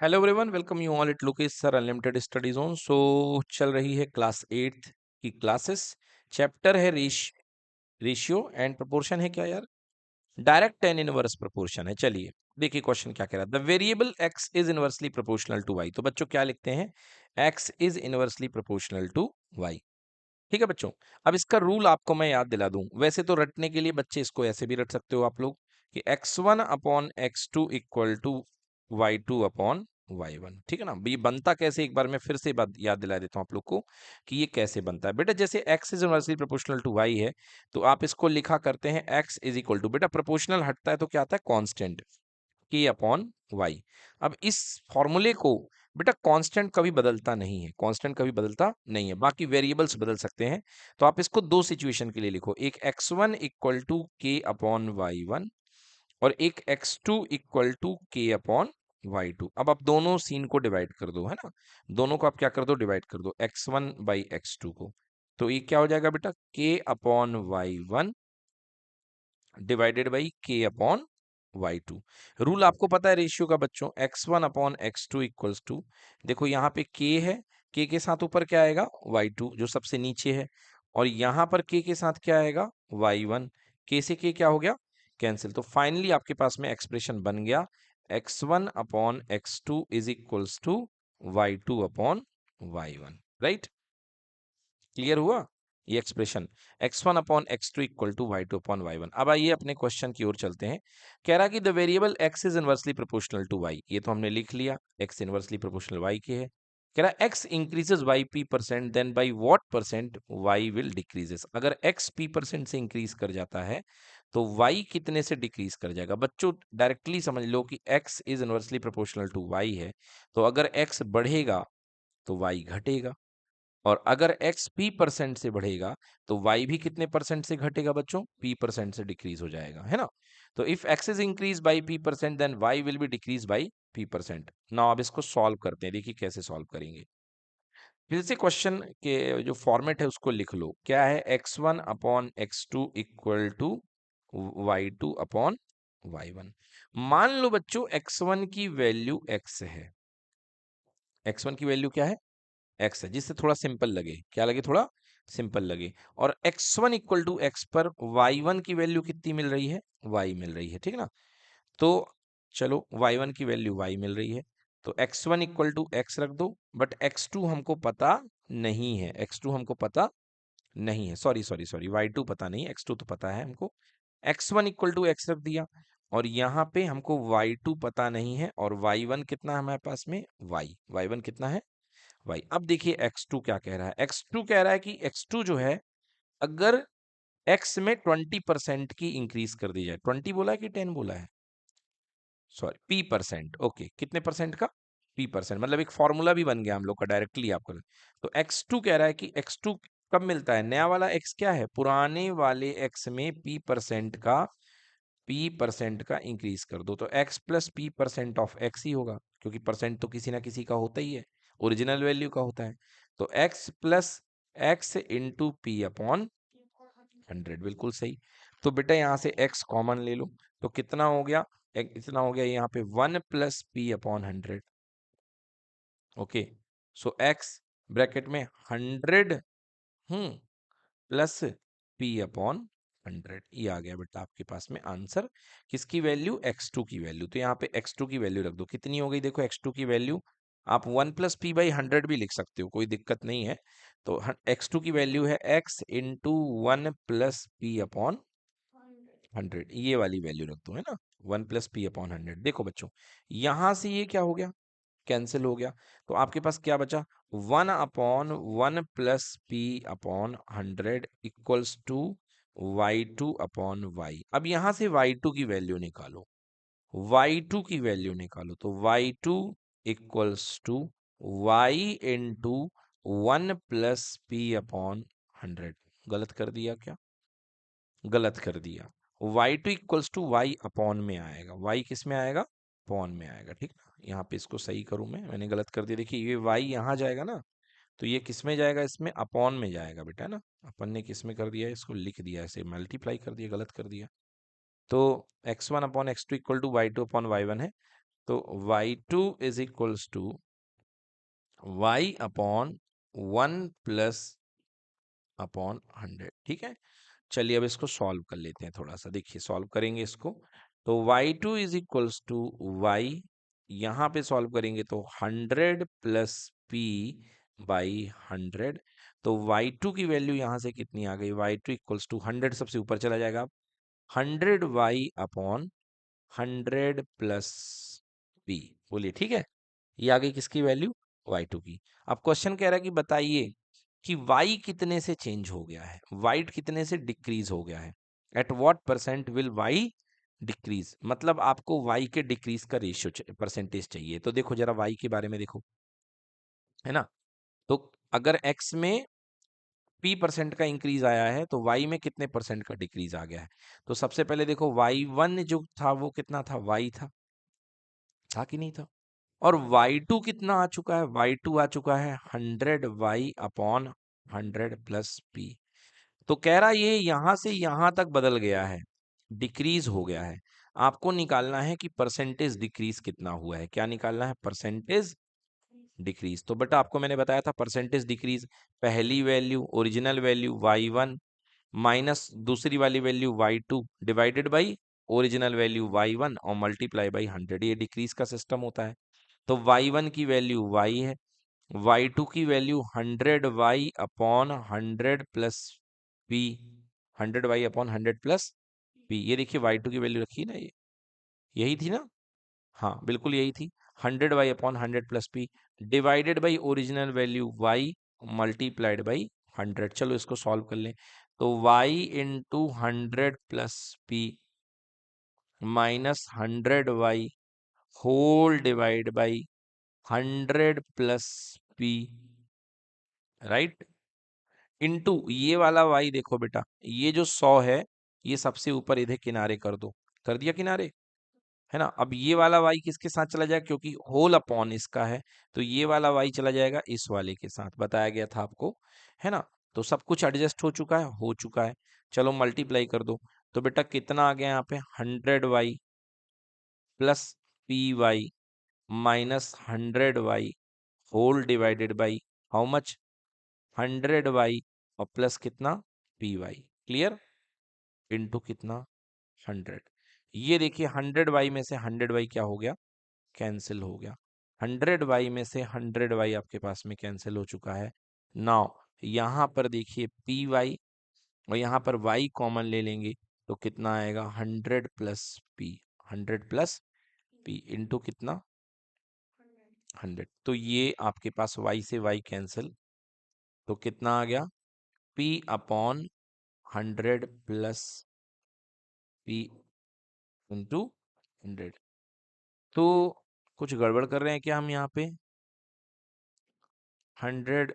Hello everyone, welcome you all at Lokesh sir unlimited study zone. So चल रही है class 8 की क्लासेस। चैप्टर है रेशियो एंड प्रोपोर्शन है क्या यार, डायरेक्ट एंड इनवर्स प्रोपोर्शन है। चलिए देखिए क्वेश्चन क्या कह रहा है। The variable x is inversely proportional to y। तो बच्चों क्या लिखते हैं, x is inversely proportional to y। ठीक है बच्चों, अब इसका रूल आपको मैं याद दिला दूं। वैसे तो रटने के लिए बच्चे इसको ऐसे भी रट सकते हो आप लोग कि x1 upon x2 equal to y2 upon y1। ठीक है ना। ये बनता कैसे, एक बार मैं फिर से बात याद दिला देता हूं आप लोग को कि ये कैसे बनता है। बेटा जैसे x is inversely proportional to y है, तो आप इसको लिखा करते हैं x इज इक्वल टू, बेटा प्रोपोर्शनल हटता है तो क्या आता है, कांस्टेंट k अपॉन वाई। अब इस फॉर्मूले को बेटा कांस्टेंट कभी बदलता नहीं है, कांस्टेंट कभी बदलता नहीं है, बाकी वेरिएबल्स बदल सकते हैं। तो आप इसको दो सिचुएशन के लिए लिखो, एक x1 इक्वल टू के अपॉन वाई वन और एक x2 इक्वल टू के अपॉन वाई टू। अब आप दोनों सीन को डिवाइड कर दो, है ना, दोनों को आप क्या कर दो, डिवाइड कर दो x1 बाई x2 को। तो ये क्या हो जाएगा बेटा, k upon Y one divided by K upon Y two. Rule आपको पता है रेशियो का बच्चों, x1 upon x2 equals to, देखो यहाँ पे k है, k के साथ ऊपर क्या आएगा, y2 जो सबसे नीचे है, और यहाँ पर k के साथ क्या आएगा, y1। k से k क्या हो गया, कैंसिल। तो फाइनली आपके पास में एक्सप्रेशन बन गया x1 upon x2 is equals to y2 upon y1। Right, clear हुआ ये expression, x1 upon x2 equal to y2 upon y1। अब आइए अपने क्वेश्चन की ओर चलते हैं। कह रहा कि the variable x is inversely proportional to y, ये तो हमने लिख लिया, x इनवर्सली प्रोपोर्शनल y के है। कह रहा x increases y p% then by what percent y will decreases. अगर x p% से इंक्रीज कर जाता है तो y कितने से डिक्रीज कर जाएगा। बच्चों डायरेक्टली समझ लो कि x is inversely proportional to y है, तो अगर x बढ़ेगा तो y घटेगा, और अगर x p% से बढ़ेगा तो y भी कितने परसेंट से घटेगा बच्चों, p% से डिक्रीज हो जाएगा, है ना। तो if x is increase by p% then y will be decrease by p%। Now अब इसको सॉल्व करते हैं, देखिए कैसे सॉल्व करेंगे। फिर से क्वेश्चन के जो फॉर्मेट है उसको लिख लो, क्या है, x1 upon x2 equal to y2 upon y1। मान लो बच्चों x1 की वैल्यू x है, x1 की वैल्यू क्या है, एक्स है, जिससे थोड़ा सिंपल लगे, क्या लगे, थोड़ा सिंपल लगे। और x1 इक्वल टू एक्स पर y1 की वैल्यू कितनी मिल रही है, y मिल रही है, ठीक है ना। तो चलो y1 की वैल्यू y मिल रही है, तो x1 इक्वल टू एक्स रख दो, बट x2 हमको पता नहीं है, x2 हमको पता नहीं है, सॉरी सॉरी सॉरी, y2 पता नहीं, x2 तो पता है हमको। x1 इक्वल टू एक्स रख दिया, और यहाँ पे हमको y2 पता नहीं है, और y1 कितना है हमारे पास में, y1 कितना है, वाई। अब देखिए x2 क्या कह रहा है, x2 कह रहा है कि x2 जो है, अगर x में 20% की इंक्रीज कर दी जाए, 20 बोला है कि 10 बोला है, सॉरी p%, ओके, कितने परसेंट का, p%, मतलब एक फॉर्मूला भी बन गया हम लोग का, डायरेक्टली आपको। तो x2 कह रहा है कि x2 कब मिलता है, नया वाला x क्या है, पुराने वाले x में p% का इंक्रीज कर दो, तो x plus p% of x ही होगा, क्योंकि परसेंट तो किसी ना किसी का होता ही है, ओरिजिनल वैल्यू का होता है। तो x plus x into P upon 100, बिल्कुल सही। तो बेटा यहाँ से x कॉमन ले लो, तो कितना हो गया, इतना हो गया यहाँ पे 1 प्लस पी अपॉन 100। ओके, सो x ब्रैकेट में 100 प्लस p अपॉन 100, ये आ गया बेटा आपके पास में आंसर। किसकी वैल्यू, x2 की वैल्यू। तो यहाँ पे x2 की वैल्यू रख दो, कितनी हो गई, देखो x2 की वैल्यू, आप 1 प्लस पी बाई 100 भी लिख सकते हो, कोई दिक्कत नहीं है। तो x2 की वैल्यू है x into 1 plus P upon 100, ये वाली वैल्यू रख दो, है ना, 1 प्लस पी अपॉन 100। देखो बच्चों यहां से ये क्या हो गया, कैंसिल हो गया, तो आपके पास क्या बचा, 1 plus P upon 100 equals to y2 upon Y. अब यहां से y2 की वैल्यू निकालो, y2 की वैल्यू निकालो, तो y2 equals to y into 1 plus P upon 100। गलत कर दिया क्या, गलत कर दिया, y2 equals to y upon में आएगा, y किस में आएगा, अपॉन में आएगा, ठीक ना। यहाँ पे इसको सही करूं मैंने गलत कर दिया, देखिए ये y यहाँ जाएगा ना, तो ये किस में जाएगा, इसमें अपॉन में जाएगा बेटा, ना अपन ने किस में कर दिया, इसको लिख दिया ऐसे, मल्टीप्लाई कर दिया, गलत कर दिया। तो x1 upon x2 equal to y2 upon y1 है, तो y2 is equals to y upon 1+/100। ठीक है, चलिए अब इसको सॉल्व कर लेते हैं थोड़ा सा। देखिए सॉल्व करेंगे इसको, तो y2 is equals to y, यहाँ पे सॉल्व करेंगे तो 100+p/100। तो y2 की वैल्यू यहाँ से कितनी आ गई, y2 इक्वल्स टू 100 सबसे ऊपर चला जाएगा, 100y/100+p। बोलिए ठीक है, ये आ गई किसकी वैल्यू, y2 की। अब क्वेश्चन कह रहा है कि बताइए कि y कितने से चेंज हो गया है, y कितने से डिक्रीज हो गया है, at what percent will y decrease, मतलब आपको y के डिक्रीज का रेशियो परसेंटेज चाहिए। तो देखो जरा y के बारे में देखो, है ना। तो अगर x में p% का इंक्रीज आया है तो y में कितने परसेंट का डिक्रीज आ गया है। तो सबसे पहले देखो y1 जो था वो कितना था, y था कि नहीं था। और y2 कितना आ चुका है, y2 आ चुका है 100y/100+p। तो कह रहा ये यहां से यहां तक बदल गया है, डिक्रीज हो गया है। आपको निकालना है कि परसेंटेज डिक्रीज कितना हुआ है, क्या निकालना है, परसेंटेज डिक्रीज। तो बेटा आपको मैंने बताया था परसेंटेज डिक्रीज, पहली value original value y1 minus दूसरी वाली value y2 divided by original value y1 और मल्टीप्लाई बाई 100, ये डिक्रीज का सिस्टम होता है। तो y1 की वैल्यू y है, y2 की वैल्यू 100y/100+p, 100y/100+p। ये देखिए y2 की वैल्यू रखी ना, ये यही थी ना, हाँ बिल्कुल यही थी, 100y/100+p divided by original value y multiplied by 100। चलो इसको सॉल्व कर लें, तो y into 100+p -100y whole divide by 100+p, right, into ये वाला y। देखो बेटा ये जो 100 है ये सबसे ऊपर इधर किनारे कर दो, कर दिया किनारे, है ना। अब ये वाला y किसके साथ चला जाएगा, क्योंकि होल अपॉन इसका है, तो ये वाला y चला जाएगा इस वाले के साथ, बताया गया था आपको, है ना। तो सब कुछ एडजस्ट हो चुका है, हो चुका है। चलो मल्टीप्लाई कर दो, तो बेटा कितना आ गया यहाँ पे, 100y+py -100y whole divided by how much, 100y और प्लस कितना py, क्लियर, इनटू कितना 100। ये देखिए 100y में से 100y क्या हो गया, कैंसिल हो गया, 100y में से 100y आपके पास में कैंसिल हो चुका है। नाउ यहाँ पर देखिए py और यहाँ पर y कॉमन ले लेंगे तो कितना आएगा, 100+p, 100+p इंटू कितना 100। तो ये आपके पास y से y कैंसिल, तो कितना आ गया, p/100+p इंटू 100। तो कुछ गड़बड़ कर रहे हैं क्या हम यहाँ पे, 100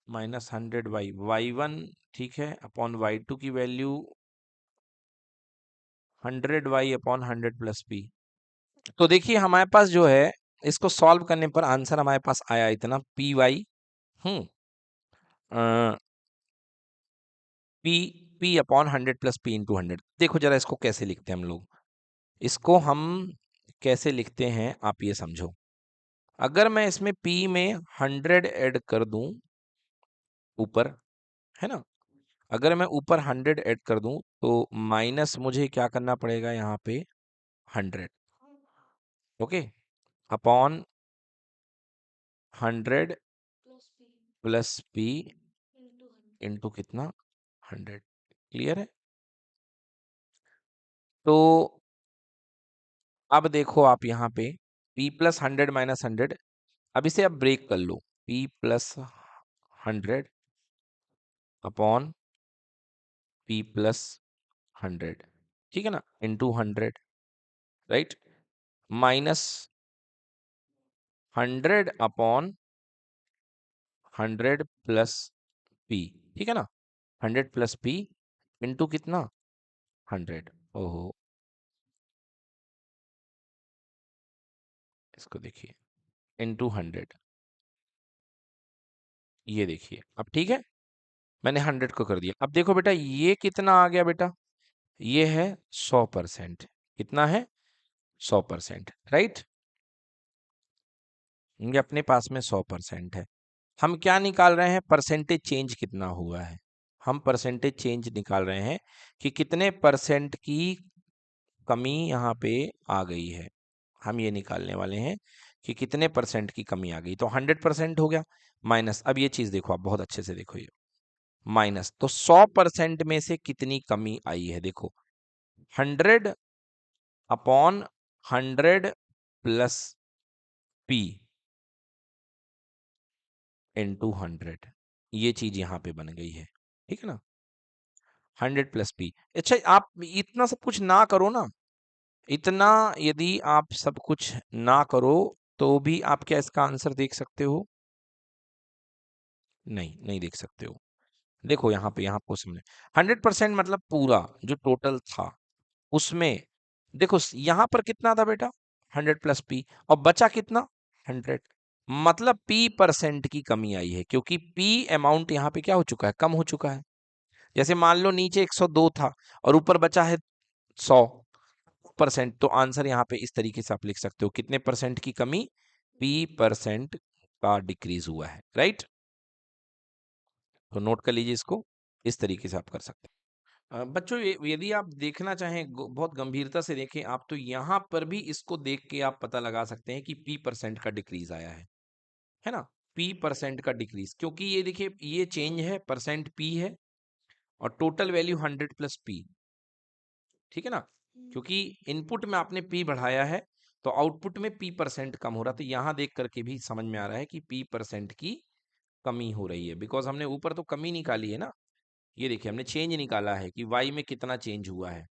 -100y, y1 ठीक है अपॉन y2 की वैल्यू 100y/100+p। तो देखिए हमारे पास जो है इसको सॉल्व करने पर आंसर हमारे पास आया इतना py, हम्म p p/100+p इंटू 100। देखो जरा इसको कैसे लिखते हैं हम लोग, इसको हम कैसे लिखते हैं आप ये समझो। अगर मैं इसमें p में 100 ऐड कर दूं ऊपर, है ना, अगर मैं ऊपर 100 ऐड कर दूं तो माइनस मुझे क्या करना पड़ेगा यहाँ पे 100, ओके, अपॉन 100+p इंटू कितना 100, क्लियर है। तो अब देखो आप यहाँ पे p+100 -100, अब इसे आप ब्रेक कर लो, p+100 अपॉन p+100, ठीक है ना, इंटू 100, राइट, माइनस 100/100+p, ठीक है ना, 100+p इंटू कितना 100। ओहो, इसको देखिए इंटू 100, ये देखिए अब ठीक है, मैंने 100 को कर दिया। अब देखो बेटा ये कितना आ गया बेटा, ये है 100%, कितना है 100%, राइट। ये अपने पास में 100% है। हम क्या निकाल रहे हैं? परसेंटेज चेंज कितना हुआ है। हम परसेंटेज चेंज निकाल रहे हैं कि कितने परसेंट की कमी यहाँ पे आ गई है। हम ये निकालने वाले हैं कि कितने परसेंट की कमी आ गई। तो 100% हो गया माइनस। अब ये चीज देखो, आप बहुत अच्छे से देखो, ये माइनस, तो 100% में से कितनी कमी आई है? देखो, 100/100 प्लस पी इंटू 100, ये चीज यहाँ पे बन गई है। ठीक है ना, 100 + p। अच्छा, आप इतना सब कुछ ना करो ना, इतना यदि आप सब कुछ ना करो तो भी आप क्या इसका आंसर देख सकते हो? नहीं, नहीं देख सकते हो। देखो यहाँ पे, यहाँ क्वेश्चन में 100% मतलब पूरा जो टोटल था उसमें, देखो यहाँ पर कितना था बेटा? 100 + p, और बचा कितना? 100। मतलब p% की कमी आई है, क्योंकि p अमाउंट यहाँ पे क्या हो चुका है? कम हो चुका है। जैसे मान लो नीचे 102 था और ऊपर बचा है 100%, तो आंसर यहाँ पे इस तरीके से आप लिख सकते हो, कितने परसेंट की कमी? p% का डिक्रीज हुआ है, राइट। तो नोट कर लीजिए इसको, इस तरीके से आप कर सकते हैं। बच्चों, यदि आप देखना चाहें, बहुत गंभीरता से देखें आप, तो यहाँ पर भी इसको देख के आप पता लगा सकते हैं कि p% का डिक्रीज आया है ना। p% का डिक्रीज, क्योंकि ये देखिए, ये चेंज है, परसेंट p है और टोटल वैल्यू 100 + p। ठीक है ना, क्योंकि इनपुट में आपने p बढ़ाया है तो आउटपुट में p% कम हो रहा, तो यहाँ देख करके भी समझ में आ रहा है कि p% की कमी हो रही है, बिकॉज हमने ऊपर तो कमी निकाली है ना। ये देखिए, हमने चेंज निकाला है कि y में कितना चेंज हुआ है,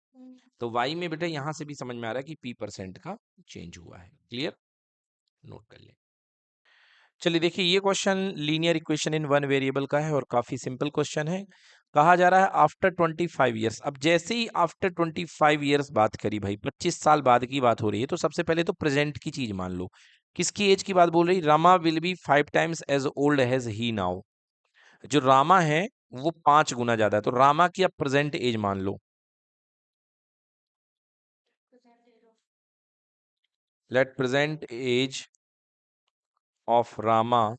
तो y में बेटा यहां से भी समझ में आ रहा है कि p% का चेंज हुआ है। क्लियर, नोट कर ले। चलिए देखिए, ये question linear equation in one variable का है और काफी सिंपल क्वेश्चन है। कहा जा रहा है आफ्टर 25 ईयर्स। अब जैसे ही आफ्टर 25 ईयर्स बात करी भाई, 25 साल बाद की बात हो रही है, तो सबसे पहले तो प्रेजेंट की चीज मान लो। किसकी एज की बात बोल रही? Rama will be 5 times as old as he now. जो रामा है वो 5 गुना ज्यादा है, तो रामा की अब प्रेजेंट एज मान लो। Let present age of Rama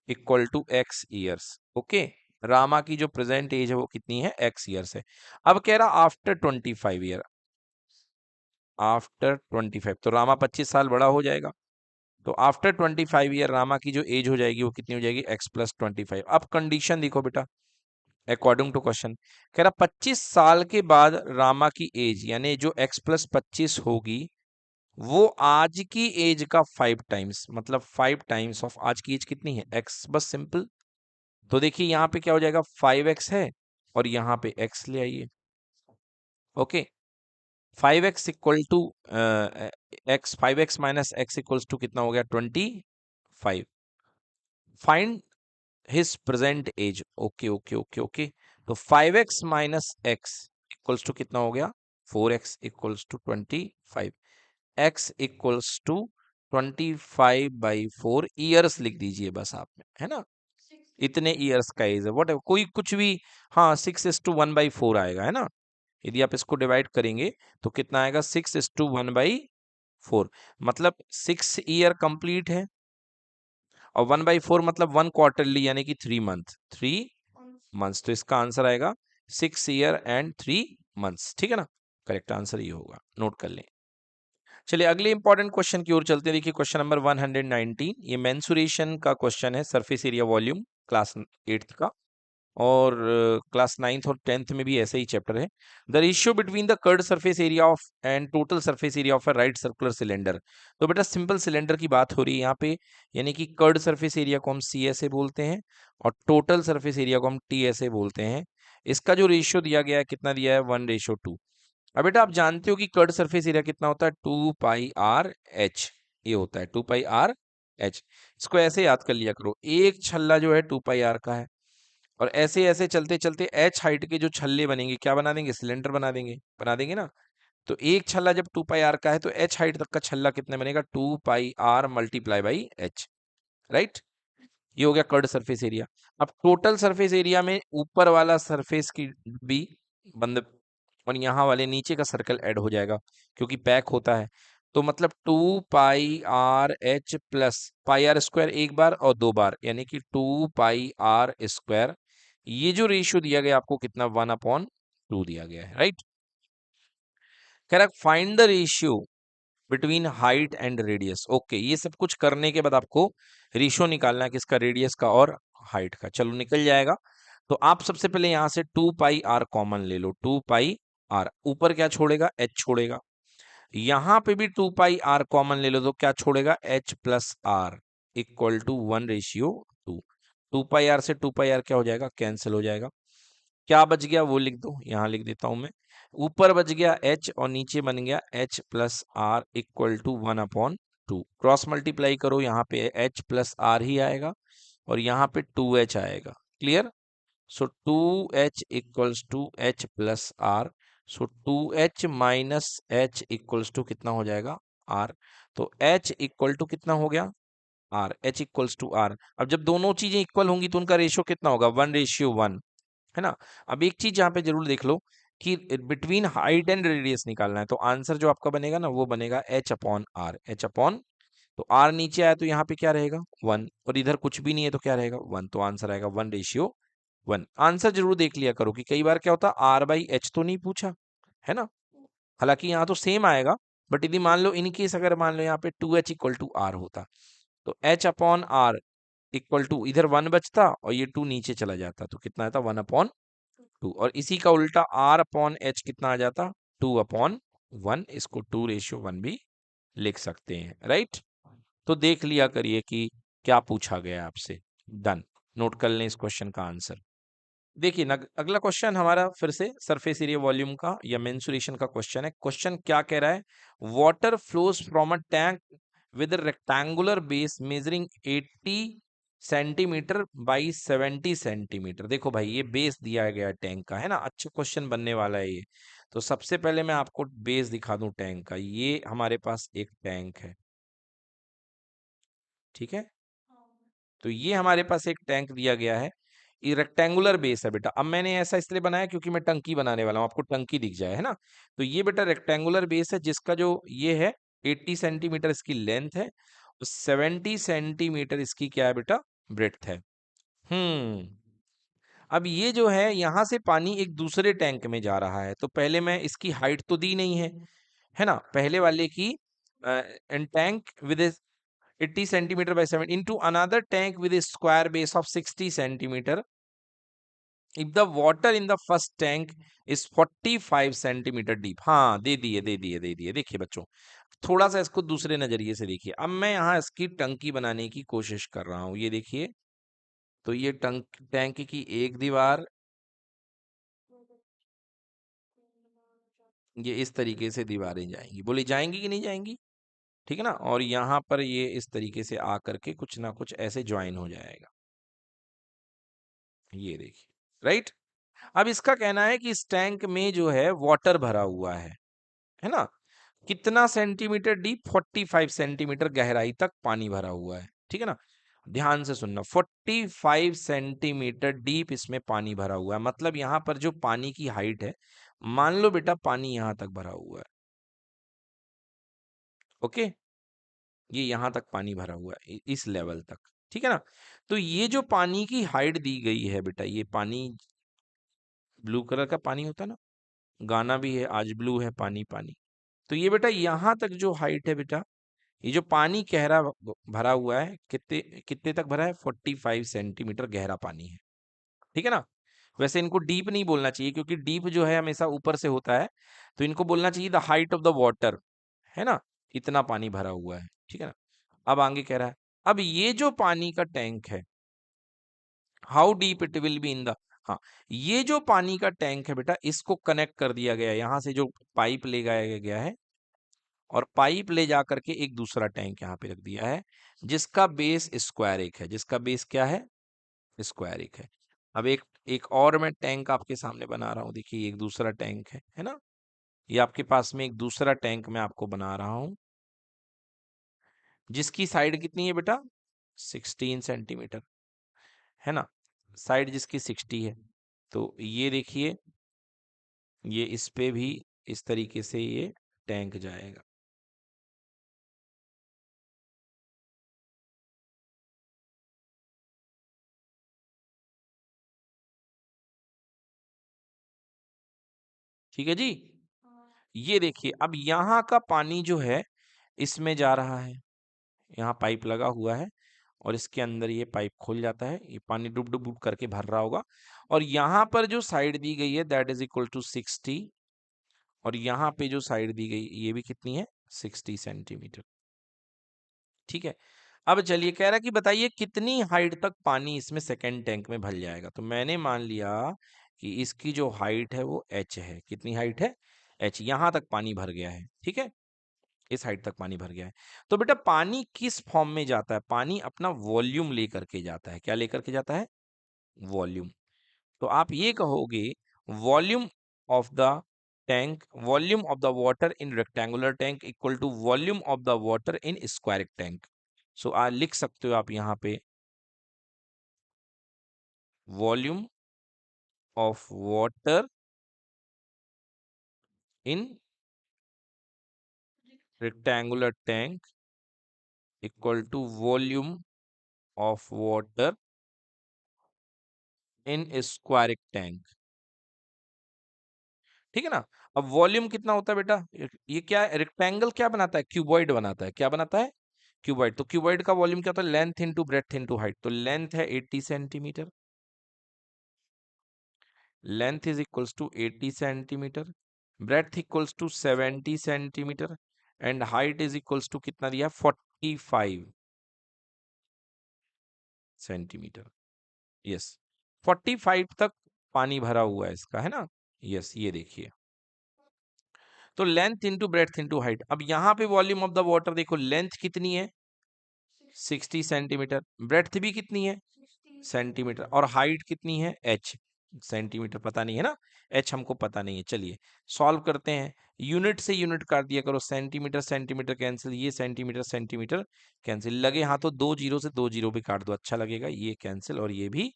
equal to x years. Okay, Rama की जो प्रेजेंट एज है वो कितनी है? x ईयर्स है। अब कह रहा आफ्टर 25 ईयर, आफ्टर 25, तो रामा 25 साल बड़ा हो जाएगा, तो आफ्टर 25 ईयर रामा की जो एज हो जाएगी वो कितनी हो जाएगी? x + 25। अब कंडीशन देखो बेटा, अकॉर्डिंग टू क्वेश्चन, कह रहा 25 साल के बाद रामा की एज, यानी जो x + 25 होगी, वो आज की एज का 5 टाइम्स, मतलब 5 टाइम्स ऑफ आज की एज कितनी है? x। बस सिंपल। तो देखिए यहाँ पे क्या हो जाएगा? 5x है और यहाँ पे x ले आइए। Okay, 5x equal to x, 5x minus x equals to कितना हो गया? 25। Find his present age. Okay okay okay okay, तो 5x minus x equals to कितना हो गया? 4x equals to 25। x equals to 25/4 years लिख दीजिए बस आप में, है ना। इतने ईयर्स का एज है, वट कोई कुछ भी। हाँ, 6:1/4 आएगा, है ना। यदि आप इसको डिवाइड करेंगे तो कितना आएगा? 6:1/4, मतलब 6 ईयर कंप्लीट है, और 1/4 मतलब 1 क्वार्टरली, यानी कि 3 मंथ, 3 मंथ्स। तो इसका आंसर आएगा 6 ईयर एंड 3 मंथ्स। ठीक है ना, करेक्ट आंसर ये होगा, नोट कर लें। चलिए अगले इंपॉर्टेंट क्वेश्चन की ओर चलते हैं। देखिए क्वेश्चन नंबर 119, ये मेंसुरेशन का क्वेश्चन है, surface area volume, class 8th का, और क्लास 9th और 10th में भी ऐसे ही चैप्टर है। The ratio between the curved surface area of and total surface area of a right circular cylinder. तो बेटा सिंपल सिलेंडर की बात हो रही है यहाँ पे, यानी कि कर्ड सरफेस एरिया को हम सी ऐसे बोलते हैं और टोटल सरफेस एरिया को हम टी ऐसे बोलते हैं। इसका जो रेशियो दिया गया है, कितना दिया है? 1:2। अब बेटा आप जानते हो कि कर्ड सरफेस एरिया कितना होता है? 2πr/h, ये होता है 2πr/h। इसको ऐसे याद कर लिया करो, एक छल्ला जो है 2πr का है, और ऐसे ऐसे चलते चलते h हाइट के जो छल्ले बनेंगे, क्या बना देंगे? सिलेंडर बना देंगे ना। तो एक छल्ला जब 2πr का है तो h हाइट तक का छल्ला कितने बनेगा? 2πr multiply by h, right. ये हो गया कर्ड सरफेस एरिया। अब टोटल सरफेस एरिया में ऊपर वाला सरफेस की भी बंद, और यहाँ वाले नीचे का सर्कल ऐड हो जाएगा, क्योंकि पैक होता है। तो मतलब 2 pi r h plus pi r square एक बार और दो बार, यानी कि 2 पाई आर स्क्वायर। ये जो रेशियो दिया गया आपको कितना, 1/2 दिया गया है, right. Correct, find the ratio between height and radius. Okay, ये सब कुछ करने के बाद आपको रेशियो निकालना है किसका, रेडियस का और हाइट का। चलो निकल जाएगा। तो आप सबसे पहले यहां से 2 पाई आर कॉमन ले लो। 2 पाई आर, ऊपर क्या छोड़ेगा, एच छोड़ेगा। यहां पे भी 2 पाई आर कॉमन ले लो तो क्या छोड़ेगा, H plus R equal to 1:2। 2 pi R से 2 पाई आर क्या हो जाएगा, कैंसिल हो जाएगा। क्या बच गया वो लिख दो, यहां लिख देता हूं मैं। ऊपर बच गया एच और नीचे बन गया H plus R equal to 1/2। Cross multiply करो, यहाँ पे एच प्लस आर ही आएगा और यहाँ पे 2h आएगा। Clear. So 2h equals to H plus R. So 2h minus H equals to कितना हो जाएगा, आर। तो h इक्वल टू कितना हो गया, R. h equals to R. अब जब दोनों चीजें इक्वल होंगी तो उनका रेशियो कितना होगा, 1:1, है ना। अब एक चीज यहाँ पे जरूर देख लो कि बिटवीन हाइट एंड रेडियस निकालना है, तो आंसर जो आपका बनेगा ना वो बनेगा H upon R. H upon, तो आर नीचे आया तो यहाँ पे क्या रहेगा, 1, और इधर कुछ भी नहीं है तो क्या रहेगा, 1। तो आंसर आएगा 1:1। आंसर जरूर देख लिया करो कि कई बार क्या होता है, आर बाई एच तो नहीं पूछा है ना। हालांकि यहाँ तो सेम आएगा, बट यदि मान लो इन केस अगर मान लो यहाँ पे 2h इक्वल टू आर होता, तो H upon R equal to, इधर 1 बचता और ये 2 नीचे चला जाता, तो कितना आता, 1/2। और इसी का उल्टा आर अपॉन एच कितना आ जाता, 2/1। इसको 2:1 भी लिख सकते हैं, राइट। तो देख लिया करिए कि क्या पूछा गया आपसे। डन, नोट कर लें इस क्वेश्चन का आंसर। देखिए ना, अगला क्वेश्चन हमारा फिर से सरफेस एरिया वॉल्यूम का या मेंसुरेशन का क्वेश्चन है। क्वेश्चन क्या कह रहा है, water flows from a tank with rectangular base measuring 80 centimetre by 70 centimetre. देखो भाई, ये बेस दिया गया है टैंक का, है ना। अच्छा क्वेश्चन बनने वाला है ये। तो सबसे पहले मैं आपको बेस दिखा दूं टैंक का। ये हमारे पास एक टैंक है, ठीक है। तो ये हमारे पास एक टैंक दिया गया है, ये रेक्टेंगुलर बेस है बेटा। अब मैंने ऐसा इसलिए बनाया क्योंकि मैं टंकी बनाने वाला हूँ, आपको टंकी दिख जाए, है ना। तो ये बेटा रेक्टेंगुलर बेस है जिसका जो ये है 80 सेंटीमीटर इसकी लेंथ है और 70 सेंटीमीटर इसकी क्या है बेटा, ब्रेड्थ है। हम्म। अब ये जो है यहाँ से पानी एक दूसरे टैंक में जा रहा है, तो पहले मैं इसकी हाइट तो दी नहीं है ना, पहले वाले की। And tank with 80 centimeter by 7 into another tank with a square base of 60 centimeter if the water in the first tank is 45 centimeter deep। हाँ, दे दिए। देखिए बच्चों, थोड़ा सा इसको दूसरे नजरिए से देखिए। अब मैं यहाँ इसकी टंकी बनाने की कोशिश कर रहा हूँ, ये देखिए। तो ये टैंक की एक दीवार ये इस तरीके से दीवारें जाएंगी, बोली जाएंगी कि नहीं जाएंगी, ठीक है ना। और यहाँ पर ये इस तरीके से आकर के कुछ ना कुछ ऐसे ज्वाइन हो जाएगा, ये देखिए, राइट। अब इसका कहना है कि इस टैंक में जो है वाटर भरा हुआ है ना। कितना सेंटीमीटर डीप, 45 सेंटीमीटर गहराई तक पानी भरा हुआ है, ठीक है ना। ध्यान से सुनना, 45 सेंटीमीटर डीप इसमें पानी भरा हुआ है। मतलब यहाँ पर जो पानी की हाइट है, मान लो बेटा पानी यहाँ तक भरा हुआ है, ओके। ये यहाँ तक पानी भरा हुआ है, इस लेवल तक, ठीक है ना। तो ये जो पानी की हाइट दी गई है बेटा, ये पानी ब्लू कलर का पानी होता है ना, गाना भी है आज ब्लू है पानी पानी। तो ये बेटा यहाँ तक जो हाइट है बेटा, ये जो पानी गहरा भरा हुआ है, कितने कितने तक भरा है, 45 सेंटीमीटर गहरा पानी है, ठीक है ना। वैसे इनको डीप नहीं बोलना चाहिए क्योंकि डीप जो है हमेशा ऊपर से होता है, तो इनको बोलना चाहिए the height of the water, है ना। इतना पानी भरा हुआ है, ठीक है ना। अब आगे कह रहा है, अब ये जो पानी का टैंक है, how deep it will be in the, हाँ, ये जो पानी का टैंक है बेटा, इसको कनेक्ट कर दिया गया है, यहाँ से जो पाइप ले गया गया है और पाइप ले जा करके एक दूसरा टैंक यहाँ पे रख दिया है जिसका बेस स्क्वायर एक है। जिसका बेस क्या है, स्क्वायर एक है। अब एक एक और मैं टैंक आपके सामने बना रहा हूँ, देखिए एक दूसरा टैंक है ना। ये आपके पास में एक दूसरा टैंक मैं आपको बना रहा हूँ जिसकी साइड कितनी है बेटा, 16 सेंटीमीटर, है ना। साइड जिसकी 60 है। तो ये देखिए, ये इस पे भी इस तरीके से ये टैंक जाएगा, ठीक है जी। ये देखिए अब यहाँ का पानी जो है इसमें जा रहा है, यहाँ पाइप लगा हुआ है और इसके अंदर ये पाइप खुल जाता है, ये पानी डुब डुब डुब करके भर रहा होगा और यहाँ पर जो साइड दी गई है दैट इज इक्वल टू 60 और यहाँ पे जो साइड दी गई ये भी कितनी है 60 सेंटीमीटर। ठीक है, अब चलिए कह रहा है कि बताइए कितनी हाइट तक पानी इसमें सेकेंड टैंक में भर जाएगा। तो मैंने मान लिया कि इसकी जो हाइट है वो h है। कितनी हाइट है h, यहाँ तक पानी भर गया है। ठीक है, इस हाइट तक पानी भर गया है। तो बेटा पानी किस फॉर्म में जाता है, पानी अपना वॉल्यूम लेकर के जाता है। क्या लेकर के जाता है, वॉल्यूम। तो आप ये कहोगे volume of the tank, volume of the water in rectangular tank equal to volume of the water in square tank. So आज लिख सकते हो आप यहाँ पे volume of water in rectangular tank equal to volume of water in square tank. ठीक है ना। अब वॉल्यूम कितना होता है बेटा, ये क्या है, रेक्टेंगल क्या बनाता है, क्यूबॉइड बनाता है। क्या बनाता है, क्यूबॉइड। तो क्यूबॉइड का वॉल्यूम क्या होता है, length into breadth into height. तो लेंथ है 80 centimetre, length is equals to 80 centimetre, breadth equals to 70 centimetre and height is equals to कितना दिया 45 सेंटीमीटर। यस, 45 तक पानी भरा हुआ है इसका, है ना। यस, ये देखिए तो length into breadth into height. अब यहाँ पे वॉल्यूम ऑफ द वाटर देखो, लेंथ कितनी है 60 सेंटीमीटर, ब्रेड्थ भी कितनी है सेंटीमीटर और हाइट कितनी है h, सेंटीमीटर पता नहीं है ना, h हमको पता नहीं है। चलिए सॉल्व करते हैं, यूनिट से यूनिट काट दिया करो, सेंटीमीटर सेंटीमीटर कैंसिल, ये सेंटीमीटर सेंटीमीटर कैंसिल, लगे हाथों दो जीरो से दो जीरो भी काट दो, अच्छा लगेगा, ये कैंसिल और ये भी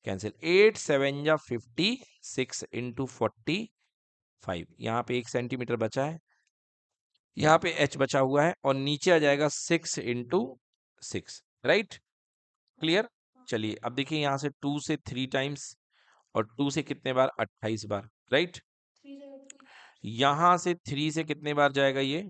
कैंसिल। 8 7 जा 56 इंटू 45, यहाँ पे 1 सेंटीमीटर बचा है, यहाँ पे h बचा हुआ है और नीचे आ जाएगा 6 इंटू 6, राइट, क्लियर। चलिए अब देखिए यहाँ से 2 से 3 टाइम्स और 2 से कितने बार 28 बार, राइट। यहाँ से 3 से कितने बार जाएगा ये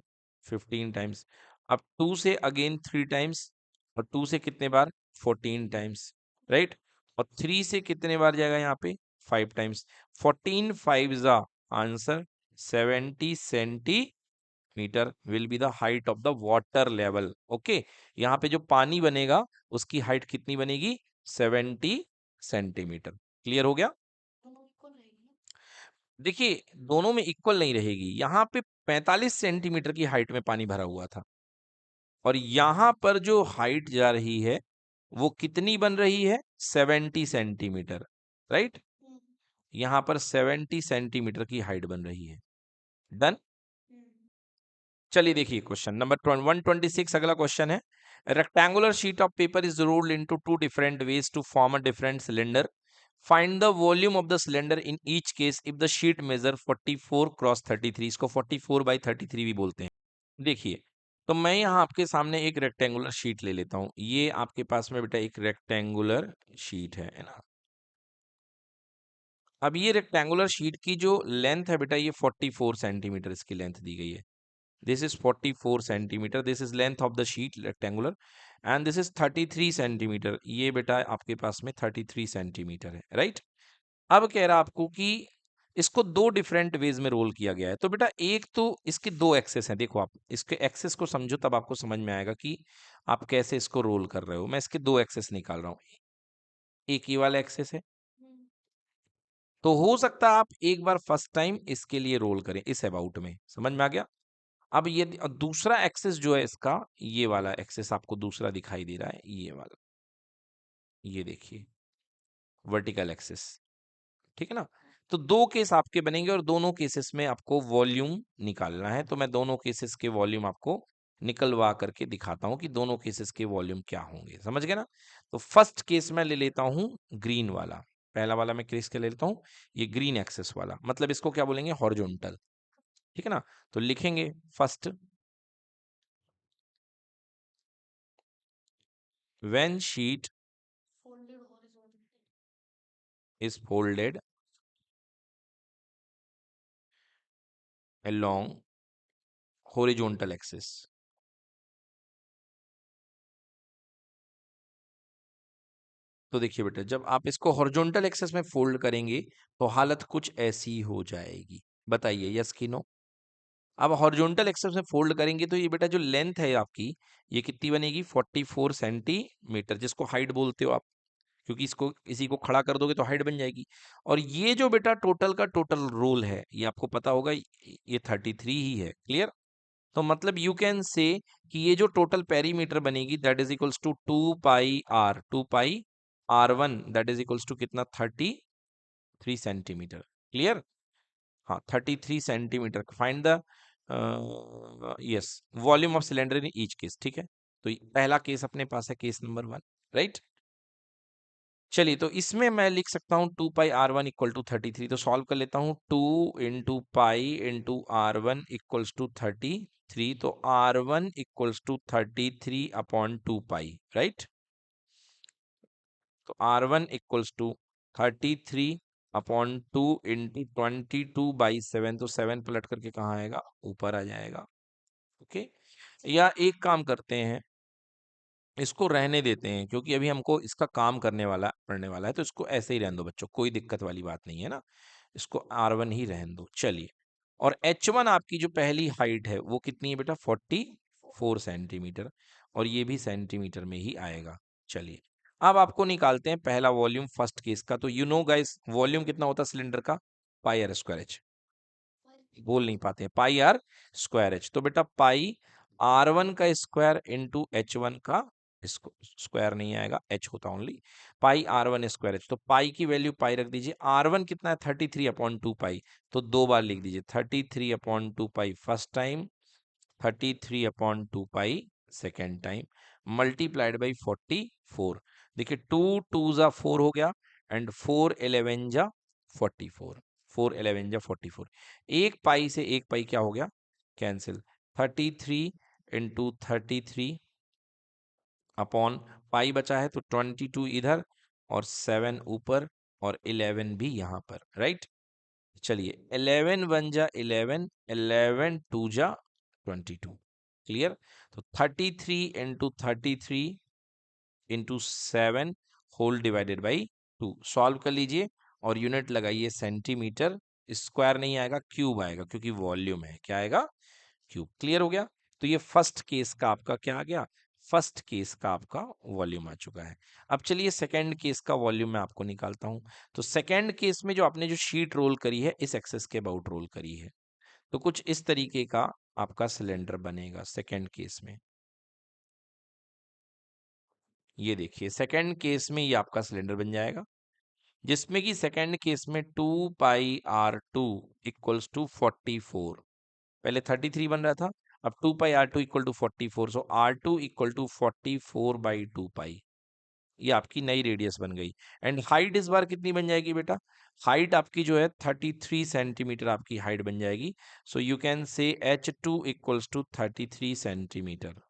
15 टाइम्स। अब 2 से अगेन 3 टाइम्स और 2 से कितने बार 14 टाइम्स, राइट। और 3 से कितने बार जाएगा यहाँ पे 5 टाइम्स। 14 5 जा answer 70 centimetre will be the height of the water level. Okay, यहाँ पे जो पानी बनेगा उसकी हाइट कितनी बनेगी 70 सेंटीमीटर। क्लियर हो गया। देखिए दोनों में इक्वल नहीं रहेगी, यहाँ पे 45 सेंटीमीटर की हाइट में पानी भरा हुआ था और यहाँ पर जो हाइट जा रही है वो कितनी बन रही है 70 सेंटीमीटर, राइट। यहाँ पर 70 सेंटीमीटर की हाइट बन रही है। डन। चलिए देखिए क्वेश्चन नंबर 126, अगला क्वेश्चन है, rectangular sheet of paper is rolled into two different ways to form a different cylinder, find the volume of the cylinder in each case if the sheet measure 44 cross 33। इसको 44/33 भी बोलते हैं। देखिए तो मैं यहाँ आपके सामने एक रेक्टेंगुलर शीट ले लेता हूँ, ये आपके पास में बेटा एक रेक्टेंगुलर शीट है ना। अब ये रेक्टेंगुलर शीट की जो लेंथ है बेटा ये 44 सेंटीमीटर इसकी लेंथ दी गई है। This is 44 centimetre, this is length of the sheet rectangular and this is 33 centimetre, ये बेटा आपके पास में 33 सेंटीमीटर है, राइट। अब कह रहा आपको कि इसको दो डिफरेंट वेज में रोल किया गया है। तो बेटा एक तो इसके दो एक्सेस हैं, देखो आप इसके एक्सेस को समझो तब आपको समझ में आएगा कि आप कैसे इसको रोल कर रहे हो। मैं इसके दो एक्सेस निकाल रहा हूँ, एक ही वाला एक्सेस है, तो हो सकता है आप एक बार फर्स्ट टाइम इसके लिए रोल करें, इस अबाउट में समझ में आ गया। अब ये दूसरा एक्सेस जो है इसका, ये वाला एक्सेस आपको दूसरा दिखाई दे रहा है, ये वाला, ये देखिए वर्टिकल एक्सेस, ठीक है ना। तो दो केस आपके बनेंगे और दोनों केसेस में आपको वॉल्यूम निकालना है। तो मैं दोनों केसेस के वॉल्यूम आपको निकलवा करके दिखाता हूं कि दोनों केसेस के वॉल्यूम क्या होंगे, समझ गए ना। तो फर्स्ट केस मैं ले लेता हूं ग्रीन वाला, पहला वाला मैं केस के ले लेता हूं ये ग्रीन एक्सेस वाला, मतलब इसको क्या बोलेंगे हॉरिजॉन्टल, ठीक है ना। तो लिखेंगे first, when sheet is folded along horizontal axis। तो देखिए बेटा, जब आप इसको हॉरिजॉन्टल एक्सेस में फोल्ड करेंगे तो हालत कुछ ऐसी हो जाएगी। बताइए यस कि नो। अब हॉरिजॉन्टल एक्सेस में फोल्ड करेंगे तो ये बेटा जो लेंथ है आपकी, ये कितनी बनेगी? 44 सेंटीमीटर, जिसको हाइट बोलते हो आप, क्योंकि इसको इसी को खड़ा कर दोगे तो हाइट बन जाएगी। और ये जो बेटा टोटल का टोटल रोल है, ये आपको पता होगा, ये 33 ही है। क्लियर? तो मतलब यू कैन से कि ये जो टोटल पेरीमीटर बनेगी that is equals to 2 pi R, 2 pi r1 that is equals to कितना? 33 सेंटीमीटर। क्लियर? हाँ, 33 centimetre. Find the yes volume of cylinder in each case. ठीक है, तो पहला केस अपने पास है, केस नंबर 1, राइट। चलिए, तो इसमें मैं लिख सकता हूँ 2 पाई r1 इक्वल टू 33। तो सॉल्व कर लेता हूँ। 2 into pi into r1 equals to 33। तो r1 equals to 33 upon 2 pi, right. तो r1 equals to 33 upon 2 into 22/7। तो 7 पलट करके कहाँ आएगा? ऊपर आ जाएगा। ओके, या एक काम करते हैं, इसको रहने देते हैं, क्योंकि अभी हमको इसका काम करने वाला पड़ने वाला है, तो इसको ऐसे ही रहने दो बच्चों, कोई दिक्कत वाली बात नहीं है ना। इसको R1 ही रहने दो। चलिए, और H1 आपकी जो पहली हाइट है वो कितनी है बेटा? 44 सेंटीमीटर, और ये भी सेंटीमीटर में ही आएगा। चलिए, अब आपको निकालते हैं पहला वॉल्यूम फर्स्ट केस का। तो यू नो गाइस, वॉल्यूम कितना होता है सिलेंडर का? πr²h। बोल नहीं पाते हैं, πr²h। तो बेटा पाई r1 का स्क्वायर इंटू h1 का स्क्वायर नहीं आएगा, h होता ओनली। πr1²h। तो पाई की वैल्यू पाई रख दीजिए। r1 कितना है? 33/2 पाई। तो 2 बार लिख दीजिए, 33/2 pi first time, 33/2 pi second time, multiplied by 44। देखिए, 2 2 जा 4 हो गया, एंड 4 11 जा 44। 4 11 जा 44। एक पाई से एक पाई क्या हो गया? कैंसिल। 33 इंटू 33 अपॉन पाई बचा है, तो 22 इधर और 7 ऊपर और 11 भी यहाँ पर, राइट। चलिए, 11 1 जा 11, 11 2 जा 22। क्लियर? तो 33 into 7 whole divided by 2 solve कर लीजिए, और यूनिट लगाइए सेंटीमीटर। स्क्वायर नहीं आएगा, क्यूब आएगा, क्योंकि वॉल्यूम है। क्या आएगा? क्यूब। क्लियर हो गया? तो ये फर्स्ट केस का आपका क्या आ गया? फर्स्ट केस का आपका वॉल्यूम आ चुका है। अब चलिए, सेकंड केस का वॉल्यूम मैं आपको निकालता हूं। तो सेकंड केस में जो आपने जो शीट रोल करी है, इस एक्सेस के अबाउट रोल करी है, तो कुछ इस तरीके का आपका सिलेंडर बनेगा सेकंड केस में। ये देखिए, सेकंड केस में ये आपका सिलेंडर बन जाएगा, जिसमें कि सेकंड केस में 2 पाई r2 इक्वल्स टू 44। पहले 33 बन रहा था, अब 2 pi r2 equal to 44। So r2 equal to 44/2 pi. ये आपकी नई रेडियस बन गई। एंड हाइट इस बार कितनी बन जाएगी बेटा? हाइट आपकी जो है 33 सेंटीमीटर आपकी हाइट बन जाएगी। So you can say h2 equals to 33 centimetre,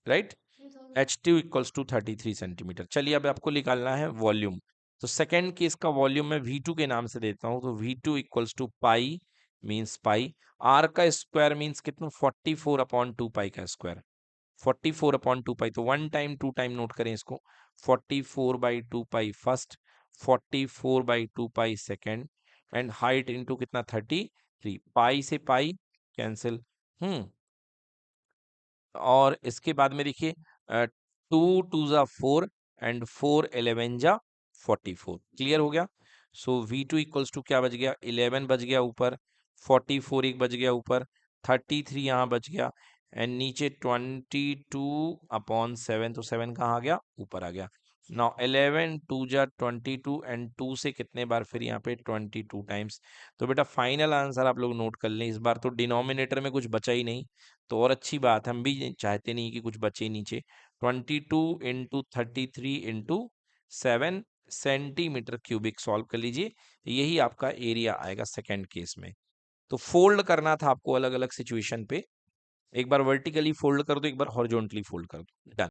right. h2 equals to 33 centimetre. चलिए, अब आपको निकालना है वॉल्यूम। तो सेकेंड केस का वॉल्यूम मैं V2 के नाम से देता हूं। तो V2 equals to pi means pi, R का स्क्वायर मीन्स कितना? 44/2 पाई का स्क्वायर, 44/2 पाई। तो 1 टाइम 2 टाइम नोट करें इसको। 44/2 pi first, 44/2 pi second, and height into कितना? 33। पाई से पाई कैंसिल। और इसके बाद में देखिए, 2 2 जा 4 एंड 4 11 जा 44। क्लियर हो गया? सो V2 इक्वल्स टू क्या बच गया? 11 बच गया ऊपर, 44 एक बच गया ऊपर, 33 यहाँ बच गया, एंड नीचे 22/7। तो 7 कहाँ आ गया? ऊपर आ गया। नाउ 11 2 जा 22, एंड 2 से कितने बार? फिर यहाँ पे 22 टाइम्स। तो बेटा फाइनल आंसर आप लोग नोट कर लें। इस बार तो डिनोमिनेटर में कुछ बचा ही नहीं, तो और अच्छी बात, हम भी चाहते नहीं कि कुछ बचे नीचे। 22 into 33 into 7 centimetre cubic solve कर लीजिए। यही आपका एरिया आएगा सेकेंड केस में। तो फोल्ड करना था आपको अलग अलग सिचुएशन पे। एक बार वर्टिकली फोल्ड कर दो, एक बार हॉरिजॉन्टली फोल्ड कर दो। डन।